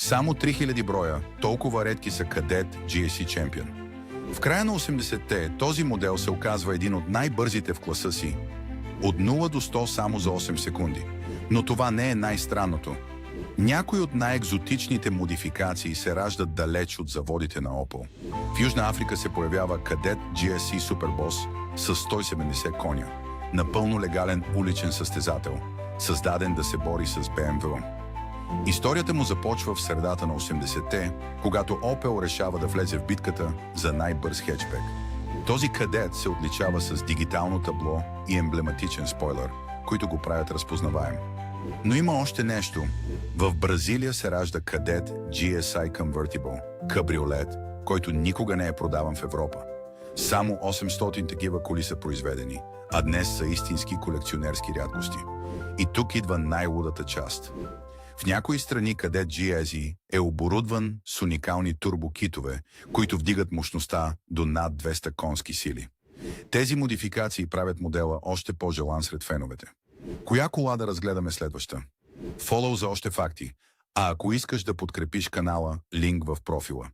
Само 3000 броя, толкова редки са Кадет GSE Champion. В края на 80-те този модел се оказва един от най-бързите в класа си. От 0 до 100 само за 8 секунди. Но това не е най-странното. Някои от най-екзотичните модификации се раждат далеч от заводите на Opel. В Южна Африка се появява Кадет GSE Superboss с 170 коня. Напълно легален уличен състезател, създаден да се бори с BMW. Историята му започва в средата на 80-те, когато Opel решава да влезе в битката за най-бърз хетчбек. Този Кадет се отличава с дигитално табло и емблематичен спойлер, които го правят разпознаваем. Но има още нещо. В Бразилия се ражда Кадет GSI Convertible, кабриолет, който никога не е продаван в Европа. Само 800 такива коли са произведени, а днес са истински колекционерски рядкости. И тук идва най-лудата част. В някои страни Кадет GSE е оборудван с уникални турбокитове, които вдигат мощността до над 200 конски сили. Тези модификации правят модела още по-желан сред феновете. Коя кола да разгледаме следваща? Фолоу за още факти. А ако искаш да подкрепиш канала, линк в профила.